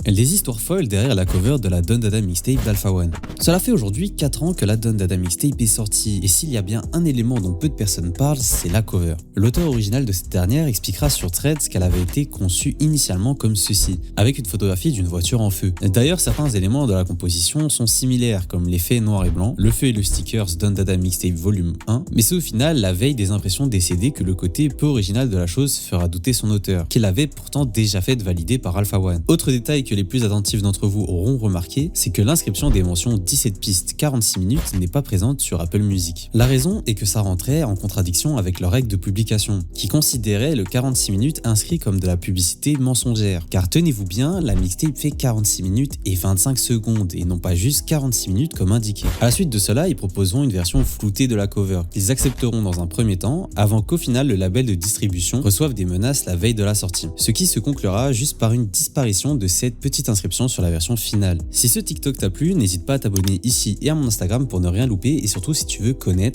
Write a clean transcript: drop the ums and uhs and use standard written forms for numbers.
Les histoires folles derrière la cover de la Don Dada mixtape d'Alpha One. Cela fait aujourd'hui 4 ans que la Don Dada mixtape est sortie, et s'il y a bien un élément dont peu de personnes parlent, c'est la cover. L'auteur original de cette dernière expliquera sur Threads qu'elle avait été conçue initialement comme ceci, avec une photographie d'une voiture en feu. D'ailleurs, certains éléments de la composition sont similaires, comme l'effet noir et blanc, le feu et le stickers Don Dada mixtape volume 1, mais c'est au final la veille des impressions des CD que le côté peu original de la chose fera douter son auteur, qu'il avait pourtant déjà fait valider par Alpha One. Autre détail que les plus attentifs d'entre vous auront remarqué, c'est que l'inscription des mentions 17 pistes 46 minutes n'est pas présente sur Apple Music. La raison est que ça rentrait en contradiction avec leurs règles de publication, qui considéraient le 46 minutes inscrit comme de la publicité mensongère. Car tenez-vous bien, la mixtape fait 46 minutes et 25 secondes, et non pas juste 46 minutes comme indiqué. À la suite de cela, ils proposeront une version floutée de la cover, qu'ils accepteront dans un premier temps, avant qu'au final le label de distribution reçoive des menaces la veille de la sortie. Ce qui se conclura juste par une disparition de cette petite inscription sur la version finale. Si ce TikTok t'a plu, n'hésite pas à t'abonner ici et à mon Instagram pour ne rien louper, et surtout si tu veux connaître